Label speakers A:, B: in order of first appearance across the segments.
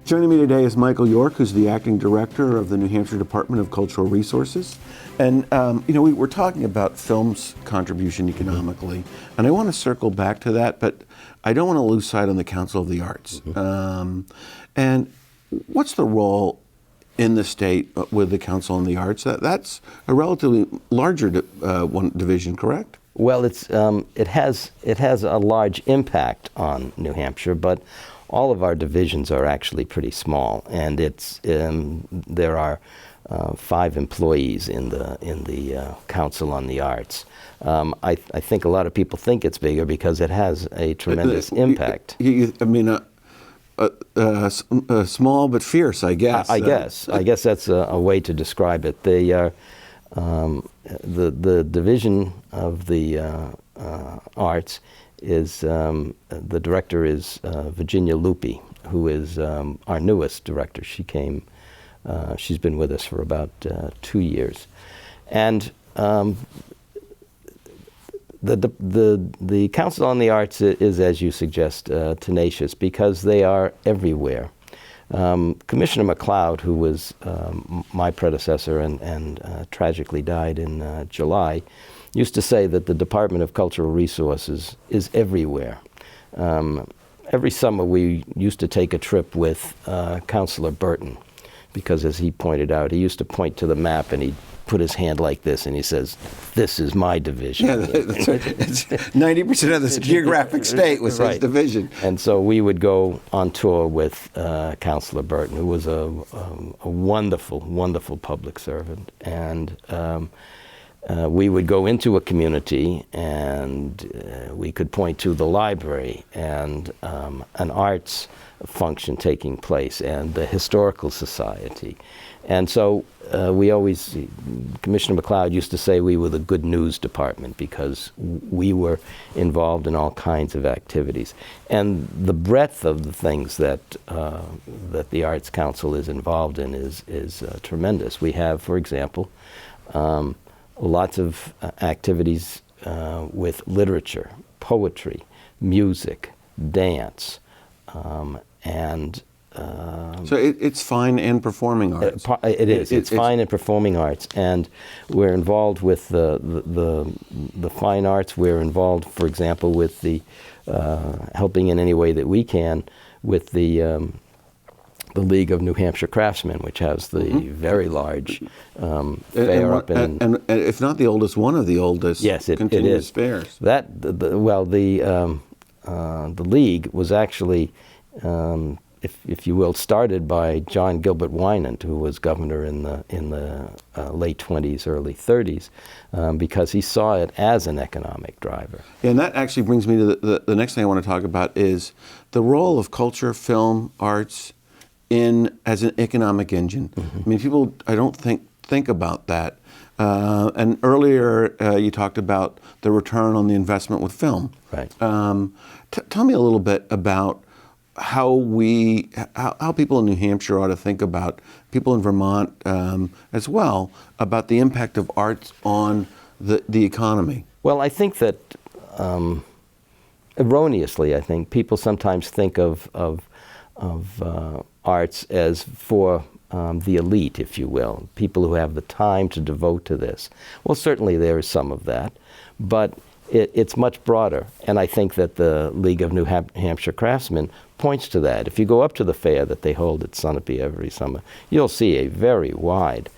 A: Joining me today is Michael York, who's the acting director of the New Hampshire Department of Cultural Resources. And, we were talking about film's contribution economically, and I want to circle back to that, but I don't want to lose sight on the Council of the Arts. And what's the role in the state with the Council on the Arts? That's a relatively larger one division, correct?
B: Well, it has a large impact on New Hampshire, but all of our divisions are actually pretty small, and there are 5 employees in the Council on the Arts. I think a lot of people think it's bigger because it has a tremendous impact.
A: Small but fierce, I guess.
B: I guess that's a way to describe it. The division of the arts is the director is Virginia Lupi, who is our newest director. She's been with us for about 2 years, and the Council on the Arts is, as you suggest, tenacious because they are everywhere. Commissioner McLeod, who was my predecessor and tragically died in July, used to say that the Department of Cultural Resources is everywhere. Every summer we used to take a trip with Councilor Burton because, as he pointed out, he used to point to the map and he'd put his hand like this and he says, "This is my division."
A: Yeah, that's right. 90% of this geographic state was his division.
B: And so we would go on tour with Councilor Burton, who was a wonderful, wonderful public servant. And we would go into a community and we could point to the library and an arts function taking place and the historical society. And so Commissioner McLeod used to say we were the good news department because we were involved in all kinds of activities. And the breadth of the things that the Arts Council is involved in is tremendous. We have, for example, lots of activities with literature, poetry, music, dance, and
A: so it's fine and performing arts.
B: It is. It's fine and performing arts, and we're involved with the fine arts. We're involved, for example, with the helping in any way that we can with the League of New Hampshire Craftsmen, which has the very large fair up in.
A: And if not the oldest, one of the oldest.
B: Yes, it
A: continuous
B: is.
A: Fairs.
B: The League was actually, if you will, started by John Gilbert Winant, who was governor in the late 20s, early 30s, because he saw it as an economic driver.
A: And that actually brings me to the next thing I want to talk about is the role of culture, film, arts as an economic engine. I mean, people, I don't think about that. And earlier you talked about the return on the investment with film.
B: Right.
A: Tell me a little bit about how people in New Hampshire ought to think about, people in Vermont as well, about the impact of arts on the economy.
B: Well, I think that erroneously, I think people sometimes think of arts as for the elite, if you will, people who have the time to devote to this. Well, certainly there is some of that, but it's much broader, and I think that the League of New Hampshire Craftsmen points to that. If you go up to the fair that they hold at Sunapee every summer, you'll see a very wide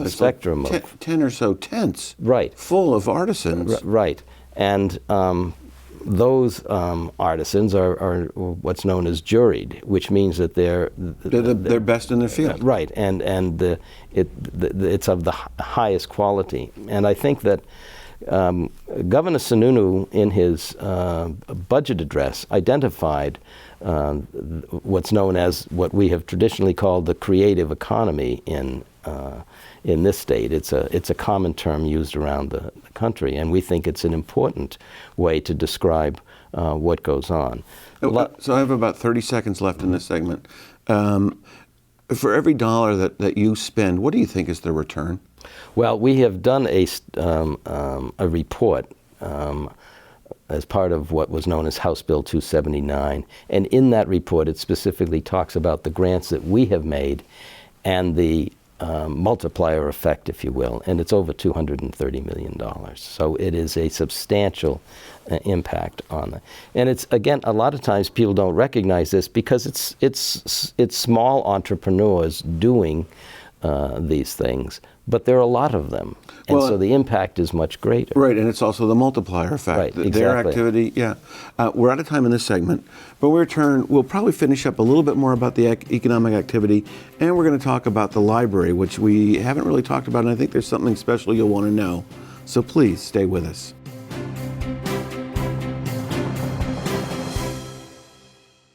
B: spectrum
A: like
B: of
A: 10 or so tents,
B: right,
A: full of artisans,
B: right, and those artisans are what's known as juried, which means that they're
A: best in their field.
B: Right, and it's of the highest quality. And I think that Governor Sununu, in his budget address, identified what's known as what we have traditionally called the creative economy in this state. It's a common term used around the country, and we think it's an important way to describe what goes on.
A: So I have about 30 seconds left in this segment. For every dollar that you spend, what do you think is the return?
B: Well, we have done a report as part of what was known as House Bill 279. And in that report, it specifically talks about the grants that we have made and the multiplier effect, if you will, and it's over $230 million. So it is a substantial impact on it. And it's, again, a lot of times people don't recognize this because it's small entrepreneurs doing these things, but there are a lot of them. And so the impact is much greater.
A: Right, and it's also the multiplier effect.
B: Right, exactly.
A: Their activity, yeah. We're out of time in this segment, but when we return, we'll probably finish up a little bit more about the economic activity, and we're going to talk about the library, which we haven't really talked about, and I think there's something special you'll want to know. So please stay with us.